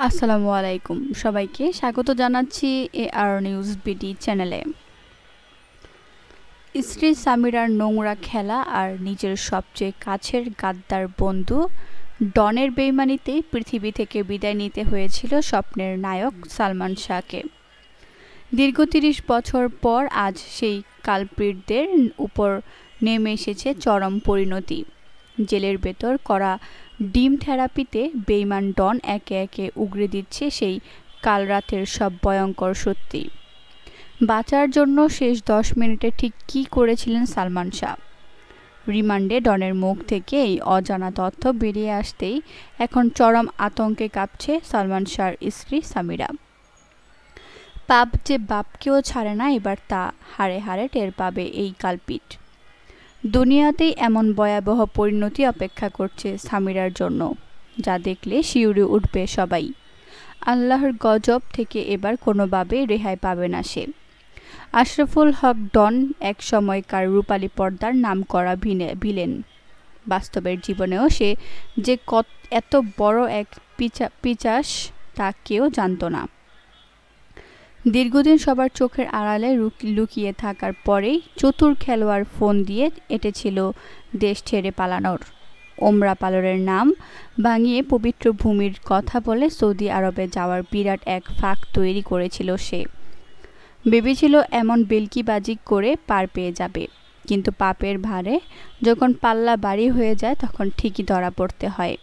আসসালামু আলাইকুম সবাইকে স্বাগত জানাচ্ছি AR নিউজ বিডি চ্যানেলে। স্ত্রী সামিরার নোংরা খেলা আর নিজের সবচেয়ে কাছের গাদ্দার বন্ধু ডনের বেইমানিতেই পৃথিবী থেকে বিদায় নিতে হয়েছিল স্বপ্নের নায়ক সালমান শাহকে। দীর্ঘ ৩০ বছর পর আজ সেই কালপ্রিটদের উপর নেমে এসেছে চরম পরিণতি। জেলের ভেতর করা ডিম থেরাপিতে বেইমান ডন একে একে উগরে দিচ্ছে সেই কালরাতের সব ভয়ঙ্কর সত্যি। বাঁচার জন্য শেষ ১০ মিনিটে ঠিক কী করেছিলেন সালমান শাহ? রিমান্ডে ডনের মুখ থেকে এই অজানা তথ্য বেরিয়ে আসতেই এখন চরম আতঙ্কে কাঁপছে সালমান শাহর স্ত্রী সামিরা। পাপ যে বাপকেও ছাড়ে না, এবার তা হাড়ে হাড়ে টের পাবে এই কালপিট। দুনিয়াতেই এমন ভয়াবহ পরিণতি অপেক্ষা করছে সামিরার জন্য, যা দেখলে শিউরে উঠবে সবাই। আল্লাহর গজব থেকে এবার কোনোভাবে রেহাই পাবে না সে। আশরাফুল হক ডন এক সময়কার রূপালী পর্দার নামকরা ভিলেন। বাস্তবের জীবনেও সে যে এত বড় এক পিচাস তা কেউ জানত না। দীর্ঘদিন সবার চোখের আড়ালে লুকিয়ে থাকার পরেই চতুর খেলোয়াড় ফোন দিয়ে এঁটেছিল দেশ ছেড়ে পালানোর। ওমরা পালনের নাম ভাঙিয়ে পবিত্র ভূমির কথা বলে সৌদি আরবে যাওয়ার বিরাট এক ফাঁক তৈরি করেছিল সে। ভেবেছিল এমন বেলকিবাজি করে পার পেয়ে যাবে, কিন্তু পাপের ভারে যখন পাল্লা ভারী হয়ে যায় তখন ঠিকই ধরা পড়তে হয়।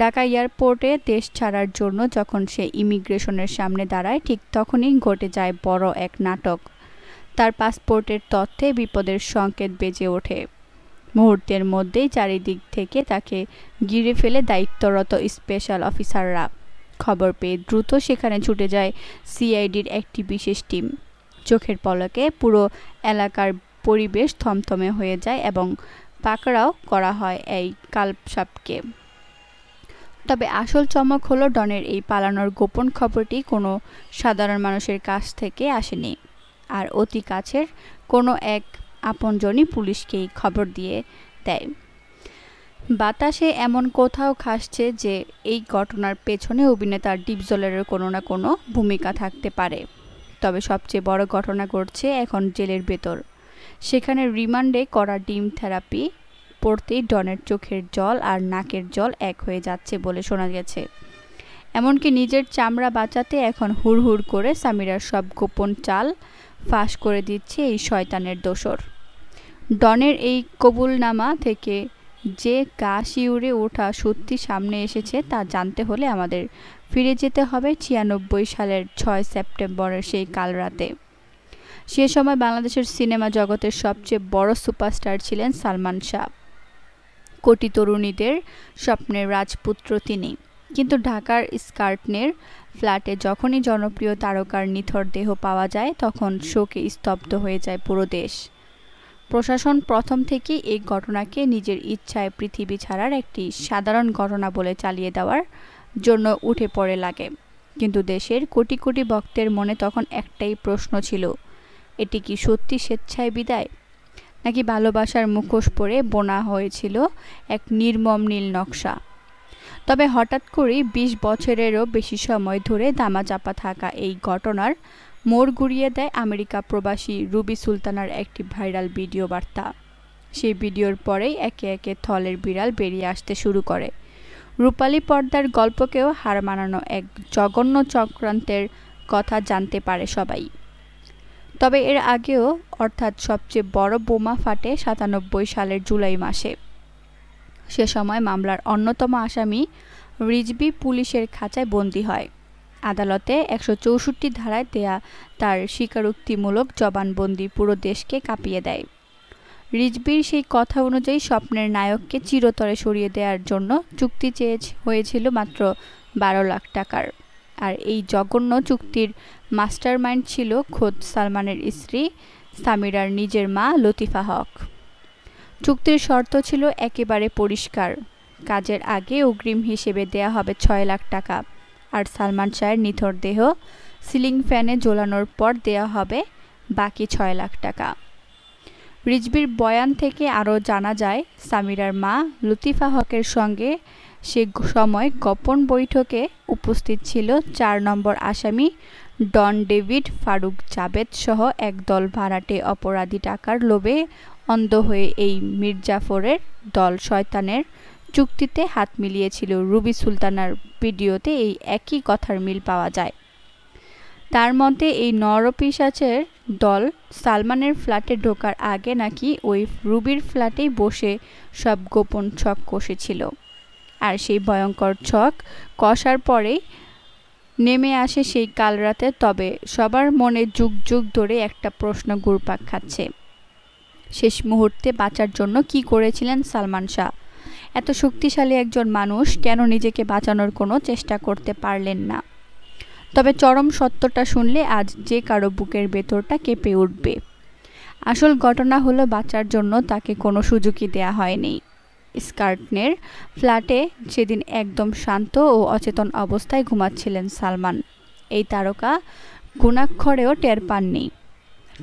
ঢাকা এয়ারপোর্টে দেশ ছাড়ার জন্য যখন সে ইমিগ্রেশনের সামনে দাঁড়ায়, ঠিক তখনই ঘটে যায় বড় এক নাটক। তার পাসপোর্টের তথ্যে বিপদের সংকেত বেজে ওঠে। মুহূর্তের মধ্যেই চারিদিক থেকে তাকে ঘিরে ফেলে দায়িত্বরত স্পেশাল অফিসাররা। খবর পেয়ে দ্রুত সেখানে ছুটে যায় সিআইডির একটি বিশেষ টিম। চোখের পলকে পুরো এলাকার পরিবেশ থমথমে হয়ে যায় এবং পাকড়াও করা হয় এই কালসাপকে। তবে আসল চমক হলো ডনের এই পালানোর গোপন খবরটি কোনো সাধারণ মানুষের কাছ থেকে আসেনি, আর অতি কাছের কোনো এক আপনজনই পুলিশকেই খবর দিয়ে দেয়। বাতাসে এমন কোথাও খাসছে যে এই ঘটনার পেছনে অভিনেতা ডিপজলের কোনো না কোনো ভূমিকা থাকতে পারে। তবে সবচেয়ে বড় ঘটনা ঘটছে এখন জেলের ভেতর। সেখানে রিমান্ডে করা ডিম থেরাপি পড়তেই ডনের চোখের জল আর নাকের জল এক হয়ে যাচ্ছে বলে শোনা গেছে। এমনকি নিজের চামড়া বাঁচাতে এখন হুড়হুড় করে সামিরার সব গোপন চাল ফাঁস করে দিচ্ছে এই শয়তানের দোসর। ডনের এই কবুলনামা থেকে যে গা শিউরে ওঠা সত্যি সামনে এসেছে তা জানতে হলে আমাদের ফিরে যেতে হবে ৯৬ সালের ৬ সেপ্টেম্বরের সেই কাল রাতে। সে সময় বাংলাদেশের সিনেমা জগতের সবচেয়ে বড় সুপারস্টার ছিলেন সালমান শাহ। কোটি তরুণীদের স্বপ্নের রাজপুত্র তিনি। কিন্তু ঢাকার স্কার্টনের ফ্ল্যাটে যখনই জনপ্রিয় তারকার নিথর দেহ পাওয়া যায়, তখন শোকে স্তব্ধ হয়ে যায় পুরো দেশ। প্রশাসন প্রথম থেকেই এই ঘটনাকে নিজের ইচ্ছায় পৃথিবী ছাড়ার একটি সাধারণ ঘটনা বলে চালিয়ে দেওয়ার জন্য উঠে পড়ে লাগে। কিন্তু দেশের কোটি কোটি ভক্তের মনে তখন একটাই প্রশ্ন ছিল, এটি কি সত্যি স্বেচ্ছায় বিদায়, নাকি ভালোবাসার মুখোশ পরে বোনা হয়েছিল এক নির্মম নীল নকশা? তবে হঠাৎ করেই ২০ বছরেরও বেশি সময় ধরে ধামাচাপা থাকা এই ঘটনার মোড় ঘুরিয়ে দেয় আমেরিকা প্রবাসী রুবি সুলতানার একটি ভাইরাল ভিডিও বার্তা। সেই ভিডিওর পরেই একে একে থলের বিড়াল বেরিয়ে আসতে শুরু করে। রূপালী পর্দার গল্পকেও হার মানানো এক জঘন্য চক্রান্তের কথা জানতে পারে সবাই। তবে এর আগেও, অর্থাৎ সবচেয়ে বড় বোমা ফাটে ৯৭ সালের জুলাই মাসে। সে সময় মামলার অন্যতম আসামি রিজভী পুলিশের খাঁচায় বন্দী হয়। আদালতে ১৬৪ ধারায় দেয়া তার স্বীকারোক্তিমূলক জবানবন্দি পুরো দেশকে কাঁপিয়ে দেয়। রিজভীর সেই কথা অনুযায়ী স্বপ্নের নায়ককে চিরতরে সরিয়ে দেওয়ার জন্য চুক্তি হয়েছিল মাত্র ১২ লাখ টাকার। আর এই জঘন্য চুক্তির মাস্টারমাইন্ড ছিল খোদ সালমানের স্ত্রী সামিরার নিজের মা লতিফা হক। চুক্তির শর্ত ছিল একেবারে পরিষ্কার, কাজের আগে অগ্রিম হিসেবে দেয়া হবে ৬ লাখ টাকা, আর সালমান শাহের নিথর দেহ সিলিং ফ্যানে ঝোলানোর পর দেয়া হবে বাকি ৬ লাখ টাকা। রিজভীর বয়ান থেকে আরও জানা যায়, সামিরার মা লতিফা হকের সঙ্গে সে সময় গোপন বৈঠকে উপস্থিত ছিল 4 নম্বর আসামি ডন ডেভিড ফারুক জাবেদ সহ একদল ভাড়াটে অপরাধী। টাকার লোভে অন্ধ হয়ে এই মির্জাফরের দল শয়তানের চুক্তিতে হাত মিলিয়েছিল। রুবি সুলতানার ভিডিওতে এই একই কথার মিল পাওয়া যায়। তার মতে এই নরপিশাচের দল সালমানের ফ্ল্যাটে ঢোকার আগে নাকি ওই রুবির ফ্ল্যাটেই বসে সব গোপন ছক কষেছিল। আর সেই ভয়ঙ্কর ছক কষার পরেই নেমে আসে সেই কাল রাতে। তবে সবার মনে যুগ যুগ ধরে একটা প্রশ্ন ঘুরপাক খাচ্ছে, শেষ মুহূর্তে বাঁচার জন্য কি করেছিলেন সালমান শাহ? এত শক্তিশালী একজন মানুষ কেন নিজেকে বাঁচানোর কোনো চেষ্টা করতে পারলেন না? তবে চরম সত্যটা শুনলে আজ যে কারো বুকের ভেতরটা কেঁপে উঠবে। আসল ঘটনা হলো, বাঁচার জন্য তাকে কোনো সুযোগই দেয়া হয়নি। স্কার্টনের ফ্ল্যাটে সেদিন একদম শান্ত ও অচেতন অবস্থায় ঘুমাচ্ছিলেন সালমান। এই তারকা গুণাক্ষরেও টের পাননি।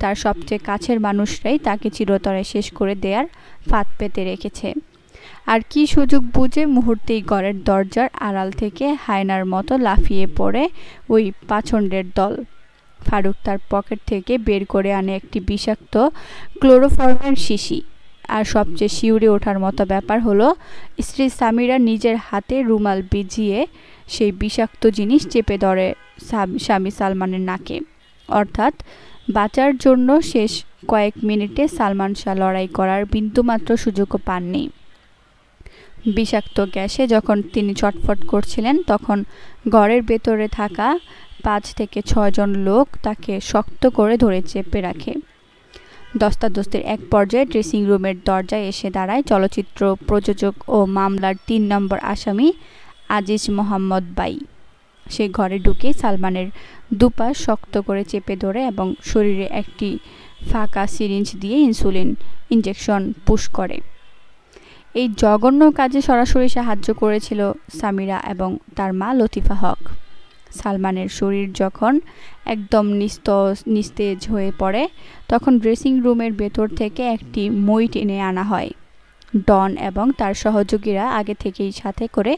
তার সবচেয়ে কাছের মানুষরাই তাকে চিরতরে শেষ করে দেওয়ার ফাঁদ পেতে রেখেছে। আর কি সুযোগ বুঝে মুহূর্তেই ঘরের দরজার আড়াল থেকে হায়নার মতো লাফিয়ে পড়ে ওই পাছন্ডের দল। ফারুক তার পকেট থেকে বের করে আনে একটি বিষাক্ত ক্লোরোফর্মের শিশি। আর সবচেয়ে শিউরে ওঠার মতো ব্যাপার হলো, স্ত্রী সামিরা নিজের হাতে রুমাল ভিজিয়ে সেই বিষাক্ত জিনিস চেপে ধরে স্বামী সালমানের নাকে। অর্থাৎ বাঁচার জন্য শেষ কয়েক মিনিটে সালমান শাহ লড়াই করার বিন্দুমাত্র সুযোগও পাননি। বিষাক্ত গ্যাসে যখন তিনি ছটফট করছিলেন, তখন ঘরের ভেতরে থাকা 5 থেকে 6 জন লোক তাকে শক্ত করে ধরে চেপে রাখে। ধস্তাধস্তির এক পর্যায়ে ড্রেসিং রুমের দরজায় এসে দাঁড়ায় চলচ্চিত্র প্রযোজক ও মামলার 3 নম্বর আসামি আজিজ মোহাম্মদ বাই। সে ঘরে ঢুকে সালমানের দুপাশ শক্ত করে চেপে ধরে এবং শরীরে একটি ফাঁকা সিরিঞ্জ দিয়ে ইনসুলিন ইঞ্জেকশন পুশ করে। এই জঘন্য কাজে সরাসরি সাহায্য করেছিল সামিরা এবং তার মা লতিফা হক। সালমানের শরীর যখন একদম নিস্তেজ হয়ে পড়ে, তখন ড্রেসিং রুমের ভেতর থেকে একটি মই টেনে আনা হয়। ডন এবং তার সহযোগীরা আগে থেকেই সাথে করে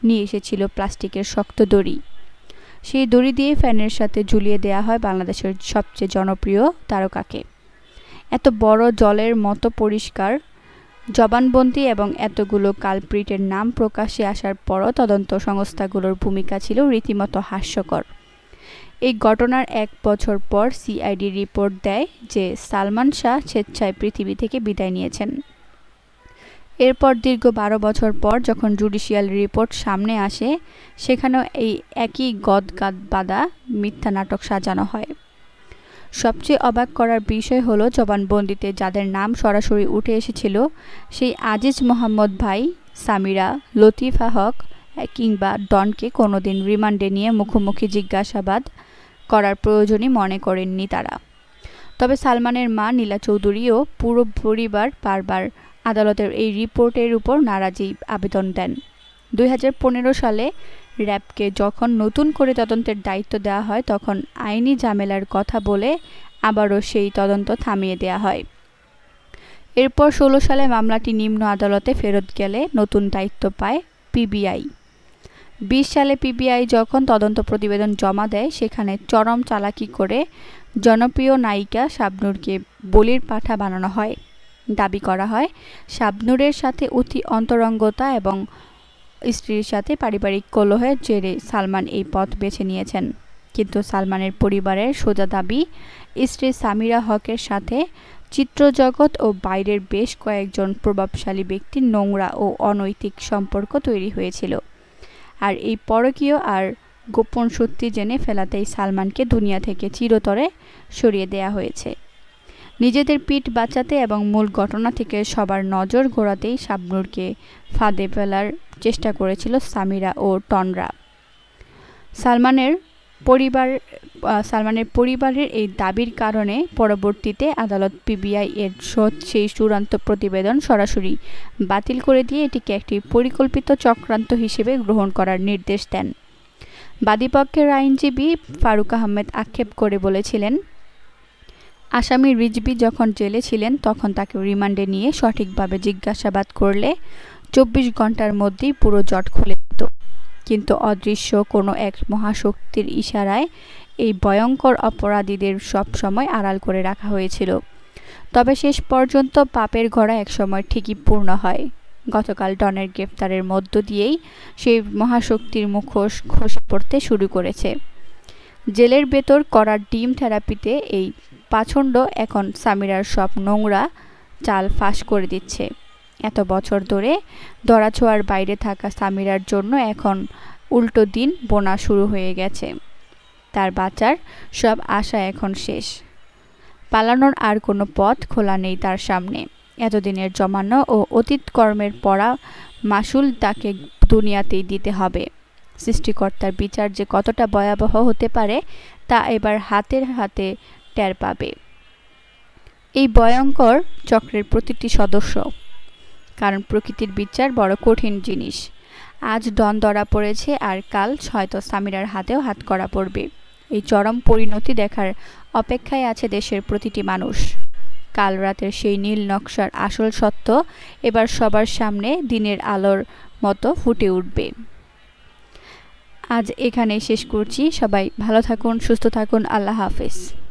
নিয়ে এসেছিল প্লাস্টিকের শক্ত দড়ি। সেই দড়ি দিয়ে ফ্যানের সাথে ঝুলিয়ে দেওয়া হয় বাংলাদেশের সবচেয়ে জনপ্রিয় তারকাকে। এত বড় জলের মতো পরিষ্কার জবানবন্দি এবং এতগুলো কালপ্রিটের নাম প্রকাশ্যে আসার পরও তদন্ত সংস্থাগুলোর ভূমিকা ছিল রীতিমতো হাস্যকর। এই ঘটনার 1 বছর পর সিআইডি রিপোর্ট দেয় যে সালমান শাহ স্বেচ্ছায় পৃথিবী থেকে বিদায় নিয়েছেন। এরপর দীর্ঘ 12 বছর পর যখন জুডিশিয়াল রিপোর্ট সামনে আসে, সেখানেও এই একই গদগাদ বাঁধা মিথ্যা নাটক সাজানো হয়। সবচেয়ে অবাক করার বিষয় হলো, জবানবন্দিতে যাদের নাম সরাসরি উঠে এসেছিল, সেই আজিজ মোহাম্মদ ভাই, সামিরা, লতিফা হক কিংবা ডনকে কোনোদিন রিমান্ডে নিয়ে মুখোমুখি জিজ্ঞাসাবাদ করার প্রয়োজনই মনে করেননি তারা। তবে সালমানের মা নীলা চৌধুরীও পুরো পরিবার বারবার আদালতের এই রিপোর্টের উপর নারাজি আবেদন দেন। 2015 সালে র্যাবকে যখন নতুন করে তদন্তের দায়িত্ব দেওয়া হয়, তখন আইনি ঝামেলার কথা বলে আবারও সেই তদন্ত থামিয়ে দেওয়া হয়। এরপর 16 সালে মামলাটি নিম্ন আদালতে ফেরত গেলে নতুন দায়িত্ব পায় পিবিআই। 20 সালে পিবিআই যখন তদন্ত প্রতিবেদন জমা দেয়, সেখানে চরম চালাকি করে জনপ্রিয় নায়িকা শাবনূরকে বলির পাঠা বানানো হয়। দাবি করা হয়, শাবনূরের সাথে অতি অন্তরঙ্গতা এবং স্ত্রীর সাথে পারিবারিক কলহের জেরে সালমান এই পথ বেছে নিয়েছেন। কিন্তু সালমানের পরিবারের সোজা দাবি, স্ত্রী সামিরা হকের সাথে চিত্রজগৎ ও বাইরের বেশ কয়েকজন প্রভাবশালী ব্যক্তির নোংরা ও অনৈতিক সম্পর্ক তৈরি হয়েছিল। আর এই পরকীয় আর গোপন সত্যি জেনে ফেলাতেই সালমানকে দুনিয়া থেকে চিরতরে সরিয়ে দেয়া হয়েছে। নিজেদের পিঠ বাঁচাতে এবং মূল ঘটনা থেকে সবার নজর ঘোরাতেই শাবনূরকে ফাঁদে ফেলার চেষ্টা করেছিল সামিরা ও টনরা। সালমানের পরিবারের এই দাবির কারণে পরবর্তীতে আদালত পিবিআই এর সেই চূড়ান্ত প্রতিবেদন সরাসরি বাতিল করে দিয়ে এটিকে একটি পরিকল্পিত চক্রান্ত হিসেবে গ্রহণ করার নির্দেশ দেন। বাদীপক্ষের আইনজীবী ফারুক আহমেদ আক্ষেপ করে বলেছিলেন, আসামি রিজভী যখন জেলে ছিলেন, তখন তাকে রিমান্ডে নিয়ে সঠিকভাবে জিজ্ঞাসাবাদ করলে 24 ঘন্টার মধ্যেই পুরো জট খুলে যেত। কিন্তু অদৃশ্য কোনো এক মহাশক্তির ইশারায় এই ভয়ঙ্কর অপরাধীদের সবসময় আড়াল করে রাখা হয়েছিল। তবে শেষ পর্যন্ত পাপের ঘোড়া একসময় ঠিকই পূর্ণ হয়। গতকাল ডনের গ্রেফতারের মধ্য দিয়েই সেই মহাশক্তির মুখোশ খসে পড়তে শুরু করেছে। জেলের ভেতর করা ডিম থেরাপিতে এই পাষণ্ড এখন সামিরার সব নোংরা চাল ফাঁস করে দিচ্ছে। এত বছর ধরে ধরাছোঁয়ার বাইরে থাকা সামিরার জন্য এখন উল্টো দিন বোনা শুরু হয়ে গেছে। তার বাঁচার সব আশা এখন শেষ। পালানোর আর কোনো পথ খোলা নেই তার সামনে। এতদিনের জমানো ও অতীত কর্মের পড়া মাসুল তাকে দুনিয়াতেই দিতে হবে। সৃষ্টিকর্তার বিচার যে কতটা ভয়াবহ হতে পারে তা এবার হাতে হাতে টের পাবে এই ভয়ঙ্কর চক্রের প্রতিটি সদস্য। কারণ প্রকৃতির বিচার বড় কঠিন জিনিস। আজ ডন ধরা পড়েছে, আর কাল হয়তো সামিরার হাতেও হাতকড়া পড়বে। এই চরম পরিণতি দেখার অপেক্ষায় আছে দেশের প্রতিটি মানুষ। কাল রাতের সেই নীল নকশার আসল সত্য এবার সবার সামনে দিনের আলোর মতো ফুটে উঠবে। আজ এখানেই শেষ করছি। সবাই ভালো থাকুন, সুস্থ থাকুন। আল্লাহ হাফেজ।